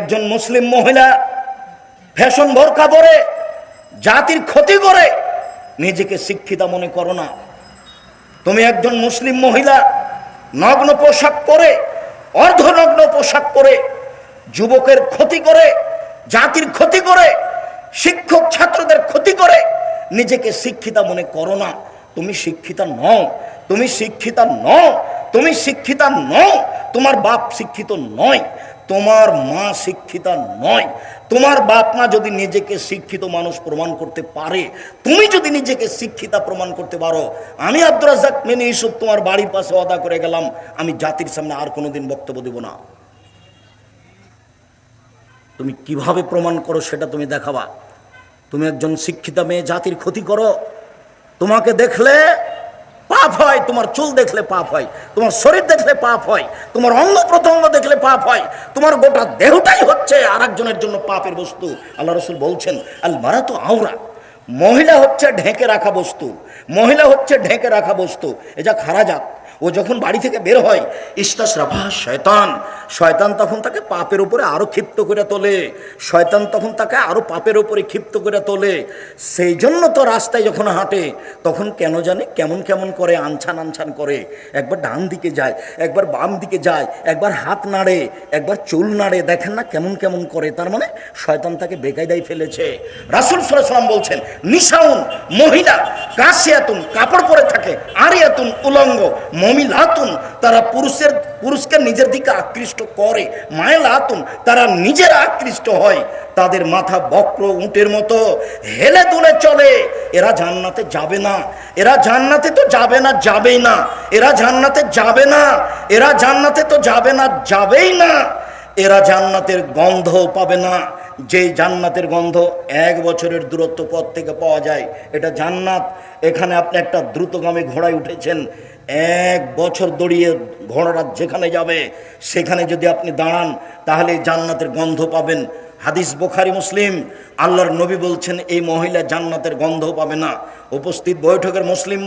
একজন মুসলিম মহিলা ফ্যাশন বোরকা পরে জাতির ক্ষতি করে নিজেকে শিক্ষিতা মনে করো না। তুমি একজন মুসলিম মহিলা নগ্ন পোশাক পরে, অর্ধনগ্ন পোশাক পরে যুবকের ক্ষতি করে, জাতির ক্ষতি করে, শিক্ষক ছাত্রদের ক্ষতি করে নিজেকে শিক্ষিতা মনে করো না। তুমি শিক্ষিতা নও, তুমি শিক্ষিতা নও, তুমি শিক্ষিতা নও। তোমার বাপ শিক্ষিত নয়, তোমার মা শিক্ষিতা নয়। তোমার বাপ মা যদি নিজেকে শিক্ষিত মানুষ প্রমাণ করতে পারে, তুমি যদি নিজেকে শিক্ষিতা প্রমাণ করতে পারো, আমি আব্দুর রাজ্জাক মিনি ইউসুফ তোমার বাড়ির পাশে ওয়াদা করে গেলাম, আমি জাতির সামনে আর কোনোদিন বক্তব্য দেব না। তুমি কিভাবে প্রমাণ করো সেটা তুমি দেখাবা। তুমি একজন শিক্ষিতা মেয়ে জাতির ক্ষতি করো, তোমাকে দেখলে পাপ হয়, তোমার চুল দেখলে পাপ হয়, তোমার শরীর দেখলে পাপ হয়, তোমার অঙ্গ প্রত্যঙ্গ দেখলে পাপ হয়, তোমার গোটা দেহটাই হচ্ছে আর একজনের জন্য পাপের বস্তু। আল্লাহ রাসূল বলছেন আল মারাতু আওরা, মহিলা হচ্ছে ঢেকে রাখা বস্তু, মহিলা হচ্ছে ঢেকে রাখা বস্তু। এ যা খারাজাত, ও যখন বাড়ি থেকে বের হয় ইস্তাশরাফা শয়তান, শয়তান তখন তাকে পাপের উপরে আরো ক্ষিপ্ত করে তোলে, শয়তান তখন তাকে আরো পাপের উপরে ক্ষিপ্ত করে তোলে। সেই জন্য তো রাস্তায় যখন হাঁটে তখন কেন জানে কেমন কেমন করে, আনছান আনছান করে, একবার ডান দিকে যায়, একবার বাম দিকে যায়, একবার হাত নাড়ে, একবার চুল নাড়ে, দেখেন না কেমন কেমন করে। তার মানে শয়তান তাকে বেকায়দায় ফেলেছে। রাসূল সাল্লাল্লাহু আলাইহি ওয়াসাল্লাম বলছেন নিসাউন, মহিলা, কাসিয়াতুন, কাপড় পরে থাকে, আরিয়াতুন, উলঙ্গ, মমিলাতুন, তারা পুরুষকে নিজের দিকে আকৃষ্ট করে, মায়লাতুন, তারা নিজেরা আকৃষ্ট হয়, তাদের মাথা বক্র উটের মতো হেলে দুলে চলে। এরা জান্নাতে যাবে না, এরা জান্নাতে তো যাবে না, যাবেই না, এরা জান্নাতে যাবে না, এরা জান্নাতে তো যাবে না, যাবেই না, এরা জান্নাতের গন্ধ পাবে না। যেই জান্নাতের গন্ধ 1 বছরের দূরত্ব পথ থেকে পাওয়া যায়, এটা জান্নাত। এখানে আপনি একটা দ্রুতগামী ঘোড়ায় উঠেছেন, 1 বছর দৌড়িয়ে ঘোড়াটা যেখানে যাবে সেখানে যদি আপনি দাঁড়ান তাহলে জান্নাতের গন্ধ পাবেন। হাদিস বুখারী মুসলিম। আল্লাহর নবী বলছেন এই মহিলা জান্নাতের গন্ধ পাবে না। উপস্থিত বৈঠকের মুসলিম